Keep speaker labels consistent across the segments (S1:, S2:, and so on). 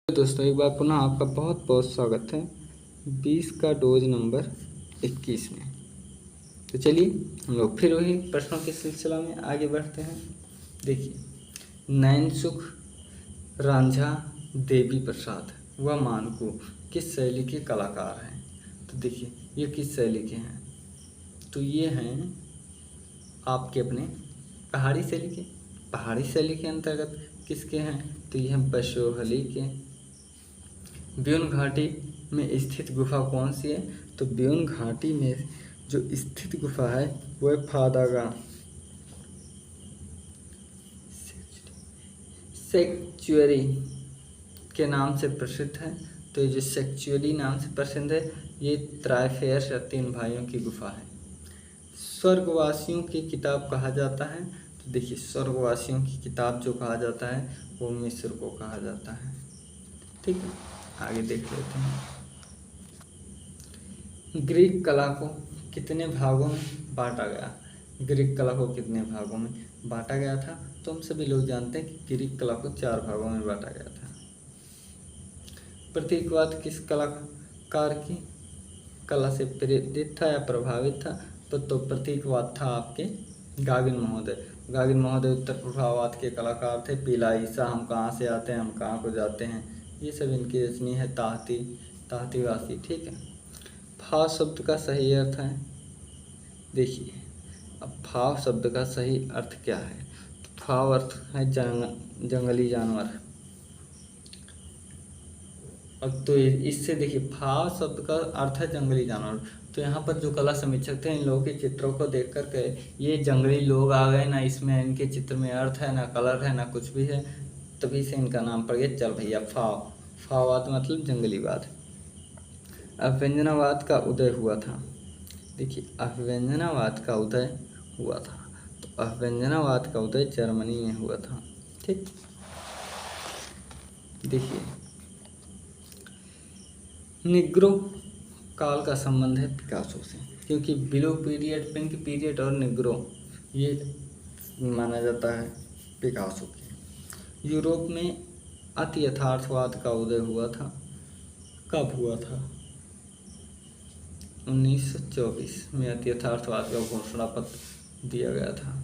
S1: दोस्तों एक बार पुनः आपका बहुत बहुत स्वागत है 20 का डोज नंबर 21 में। तो चलिए हम लोग फिर वही प्रश्नों के सिलसिला में आगे बढ़ते हैं। देखिए, नैन सुख रांझा देवी प्रसाद व मानकू किस शैली के कलाकार हैं? तो देखिए ये किस शैली के हैं? तो ये हैं आपके अपने पहाड़ी शैली के अंतर्गत किसके हैं? तो ये हैं बसोहली के। ब्यून घाटी में स्थित गुफा कौन सी है? तो ब्यून घाटी में जो स्थित गुफा है वो है फादागा सेक्चुअरी के नाम से प्रसिद्ध है। तो ये जो सेक्चुअरी नाम से प्रसिद्ध है ये त्राइफेयर्स या 3 भाइयों की गुफा है। स्वर्गवासियों की किताब कहा जाता है। तो देखिए, स्वर्गवासियों की किताब जो कहा जाता है वो मिस्र को कहा जाता है। ठीक है, आगे देख लेते हैं। ग्रीक कला को कितने भागों में बांटा गया? ग्रीक कला को कितने भागों में बांटा गया था? तो हम सभी लोग जानते हैं कि ग्रीक कला को 4 भागों में बांटा गया था। प्रतीकवाद किस कलाकार की कला से प्रेरित था या प्रभावित था? तो प्रतीकवाद था आपके गागिन महोदय। गागिन महोदय उत्तर प्रभाववाद के कलाकार थे। पीला ईसा, हम कहाँ से आते हैं, हम कहाँ को जाते हैं, ये सब इनकी रचनी है। ताहतीवासी। ठीक है। फाव शब्द का सही अर्थ है। देखिए, अब फाव शब्द का सही अर्थ क्या है? तो फाव अर्थ है जंगली जानवर। अब तो इससे देखिए, फाव शब्द का अर्थ है जंगली जानवर। तो यहाँ पर जो कला समीक्षक थे इन लोगों के चित्रों को देख कर के ये जंगली लोग आ गए ना, इसमें इनके चित्र में अर्थ है ना, कलर है ना, कुछ भी है, तभी से इनका नाम पड़ गया। चल भैया, फाववाद मतलब जंगलीवाद। अभ्यंजनावाद का उदय हुआ था। देखिए, अभ्यंजनावाद का उदय हुआ था। तो अभ्यंजनावाद का उदय जर्मनी में हुआ था। ठीक। देखिए, निग्रो काल का संबंध है पिकासो से, क्योंकि ब्लू पीरियड, पिंक पीरियड और निग्रो ये माना जाता है पिकासो के। यूरोप में अति यथार्थवाद का उदय हुआ था। कब हुआ था? 1924 में अति यथार्थवाद का घोषणा पत्र दिया गया था।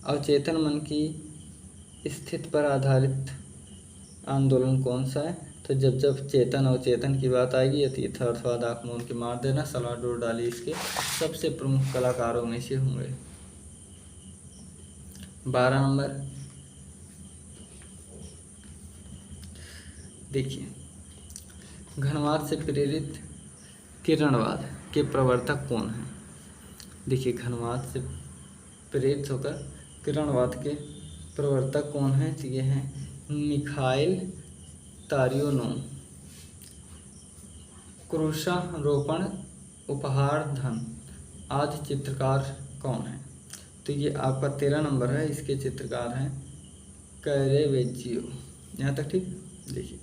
S1: अवचेतन मन की स्थिति पर आधारित आंदोलन कौन सा है? तो जब चेतन अवचेतन की बात आएगी, अति यथार्थवाद, आँख मूंद के मार देना, सलाडोर डाली इसके सबसे प्रमुख कलाकारों में से होंगे। 12 नंबर। देखिए, घनवाद से प्रेरित किरणवाद के प्रवर्तक कौन हैं? देखिए, घनवाद से प्रेरित होकर किरणवाद के प्रवर्तक कौन हैं? तो ये हैं मिखाइल तारियोनोव। क्रूसारोपण, उपहार, धन आदि चित्रकार कौन है? तो ये आपका 13 नंबर है। इसके चित्रकार हैं कैरेवेजियो। यहाँ तक ठीक। देखिए,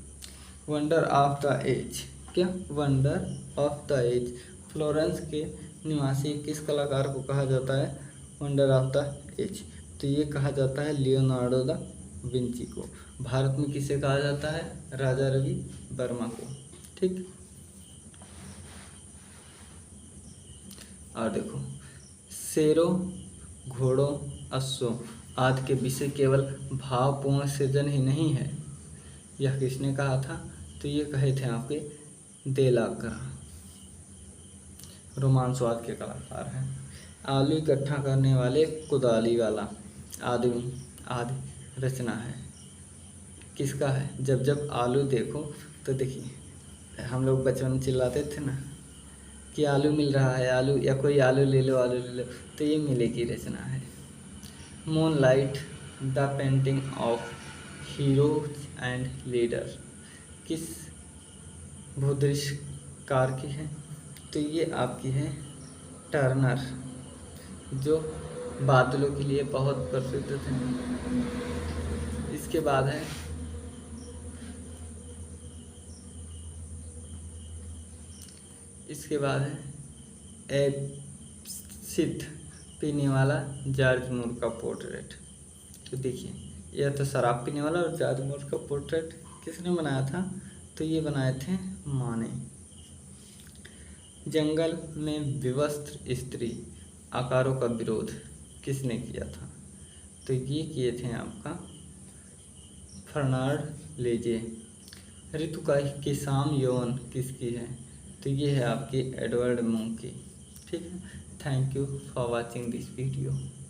S1: वंडर ऑफ द एज। क्या? Wonder of the age. Florence के निवासी किस कलाकार को कहा जाता है वंडर ऑफ द एज? तो ये कहा जाता है लियोनार्डो दा विंची को। भारत में किसे कहा जाता है? राजा रवि वर्मा को। ठीक। और देखो, शेरों, घोड़ों, अश्वों आदि के विषय केवल भावपूर्ण सृजन ही नहीं है। यह किसने कहा था? तो ये कहे थे आपके देलाकर, रोमांसवाद के कलाकार हैं। आलू इकट्ठा करने वाले कुदाली वाला आदमी आदि रचना है किसका है? जब आलू देखो तो देखिए, हम लोग बचपन में चिल्लाते थे ना कि आलू मिल रहा है, आलू, या कोई आलू ले लो, आलू ले लो। तो ये मिले की रचना है। Moonlight the painting of heroes and leader किस भूदृश्यकार की है? तो ये आपकी है टर्नर, जो बादलों के लिए बहुत प्रसिद्ध थे। इसके बाद है एब्सिथ पीने वाला जॉर्ज मूर का पोर्ट्रेट। तो देखिए, यह तो शराब पीने वाला और जॉर्ज मूर का पोर्ट्रेट किसने बनाया था? तो ये बनाए थे माँ ने। जंगल में विवस्त्र स्त्री आकारों का विरोध किसने किया था? तो ये किए थे आपका फर्नांड लेजे। ऋतु की शाम यौन किसकी है? तो ये है आपकी एडवर्ड मुंक की। ठीक है। Thank you for watching this video.